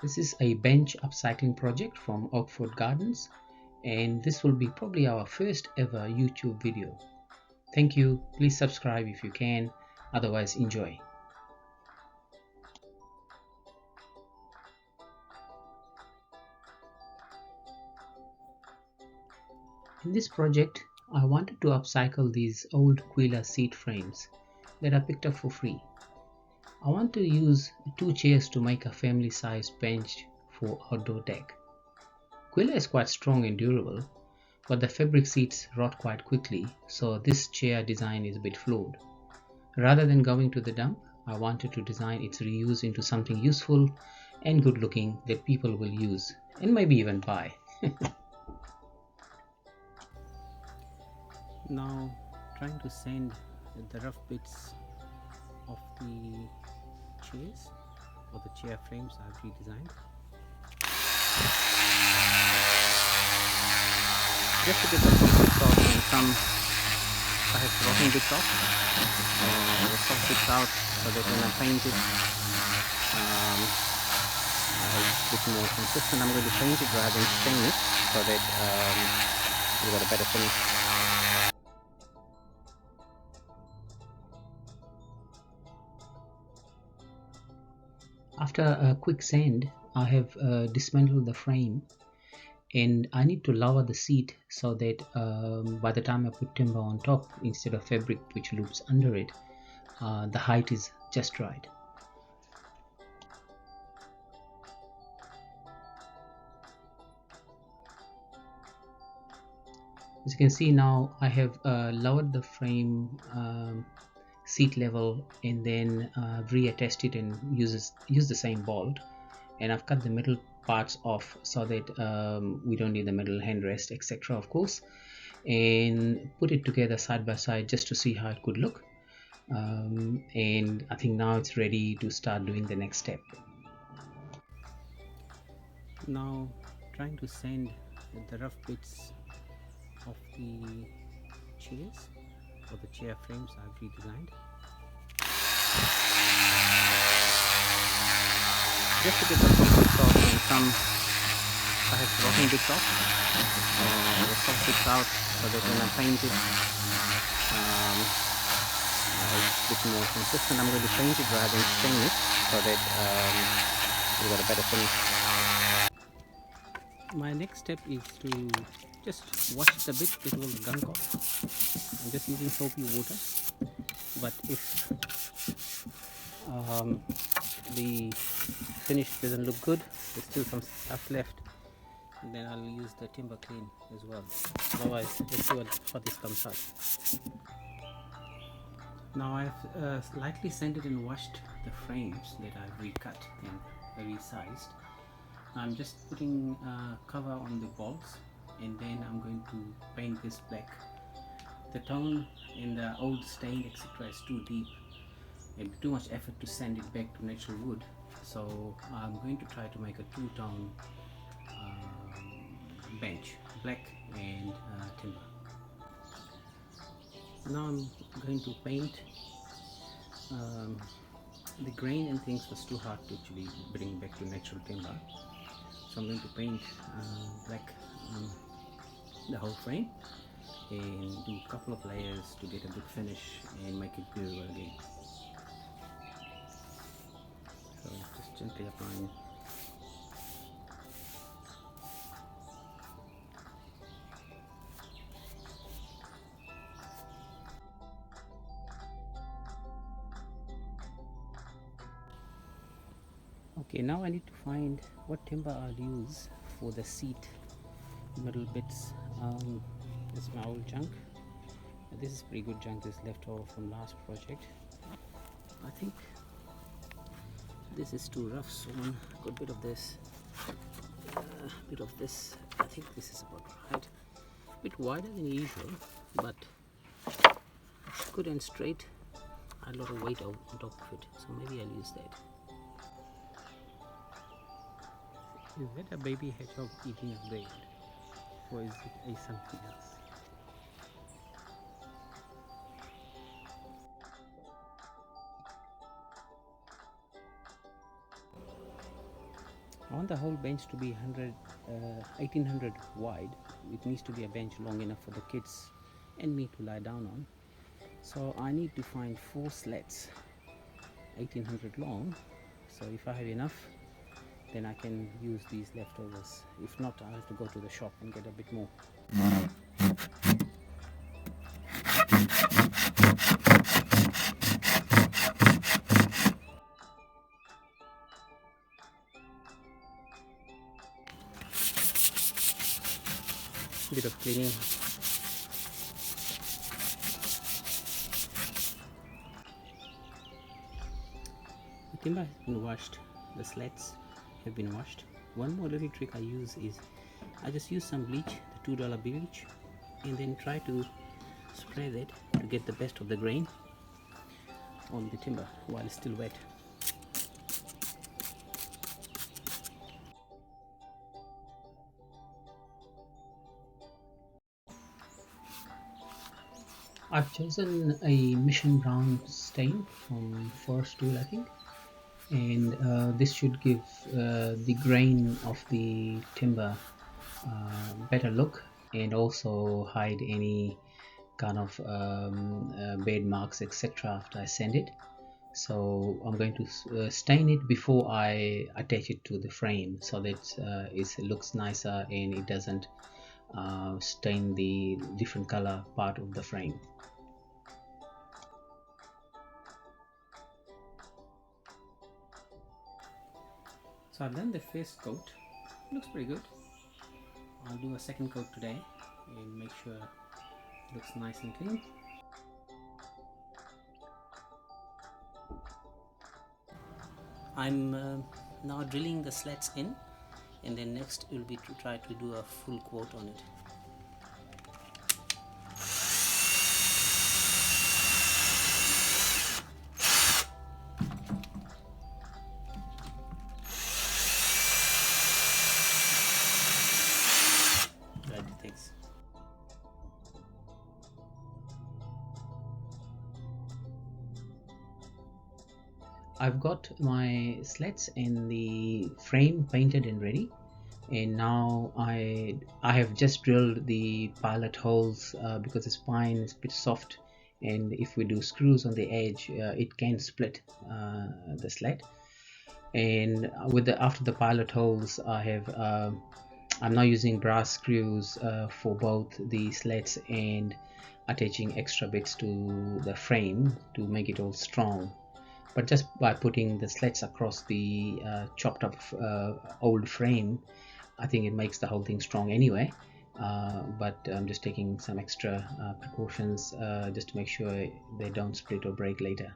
This is a bench upcycling project from Oakford Gardens, and this will be probably our first ever YouTube video. Thank you. Please subscribe if you can, otherwise enjoy. In this project, I wanted to upcycle these old Kwila seat frames that I picked up for free. I want to use 2 chairs to make a family-sized bench for outdoor deck. Kwila is quite strong and durable, but the fabric seats rot quite quickly, so this chair design is a bit flawed. Rather than going to the dump, I wanted to design its reuse into something useful and good looking that people will use and maybe even buy. Now trying to sand the rough bits of the chairs or the chair frames I've redesigned. Just to get the soft bits out, and some I have rotten bits off, the soft bits out, so that when I paint it it's a bit more consistent. I'm going to paint it rather than stain it, so that we've got a better finish. After a quick sand, I have dismantled the frame, and I need to lower the seat so that by the time I put timber on top instead of fabric which loops under it, the height is just right. As you can see now, I have lowered the frame seat level, and then reattached it and use the same bolt, and I've cut the middle parts off so that we don't need the middle handrest, etc., of course, and put it together side by side just to see how it could look. And I think now it's ready to start doing the next step. Now trying to sand the rough bits of the chairs or the chair frames I've redesigned. Just to get the soft bits out, and some I have rotten bits off, the soft bits out, so that when I paint it it's a bit more consistent. I'm going to paint it rather than stain it, so that we've got a better finish. My next step is to just wash the bit, get all the gunk off. I'm just using soapy water, but if the finish doesn't look good, there's still some stuff left, then I'll use the timber clean as well. Otherwise, let's see how this comes out. Now I've slightly sanded and washed the frames that I've recut and resized. I'm just putting cover on the bolts, and then I'm going to paint this black. The tone in the old stain, etc., is too deep and too much effort to sand it back to natural wood, so I'm going to try to make a two-tone bench, black and timber. Now I'm going to paint. The grain and things was too hard to actually bring back to natural timber, so I'm going to paint black on the whole frame and do a couple of layers to get a good finish and make it durable again. So just gently applying. Okay, now I need to find what timber I'll use for the seat middle bits. This is my old junk. This is pretty good junk, this left over from last project. I think this is too rough, so I got a bit of this, bit of this. I think this is about right. A bit wider than usual, but it's good and straight. I had a lot of weight on top of it, so maybe I'll use that. Is that a baby hedgehog eating a blade, or is it something else? I want the whole bench to be 1800 wide. It needs to be a bench long enough for the kids and me to lie down on. So I need to find 4 slats 1800 long. So if I have enough, then I can use these leftovers. If not, I'll have to go to the shop and get a bit more. Bit of cleaning. The timber has been washed. The slats have been washed. One more little trick I use is I just use some bleach, the $2 bleach, and then try to spray that to get the best of the grain on the timber while it's still wet. I've chosen a mission brown stain from Forest Tool, I think, and this should give the grain of the timber better look and also hide any kind of bed marks, etc. after I sand it. So I'm going to stain it before I attach it to the frame so that it looks nicer and it doesn't stain the different color part of the frame. So I've done the first coat. Looks pretty good. I'll do a second coat today and make sure it looks nice and clean. I'm now drilling the slats in, and then next will be to try to do a full coat on it. Right, thanks. I've got my slats in the frame painted and ready, and now I have just drilled the pilot holes because the spine is a bit soft, and if we do screws on the edge it can split the slat. And with the after the pilot holes I'm now using brass screws for both the slats and attaching extra bits to the frame to make it all strong. But just by putting the slats across the chopped up old frame, I think it makes the whole thing strong anyway. But I'm just taking some extra precautions just to make sure they don't split or break later.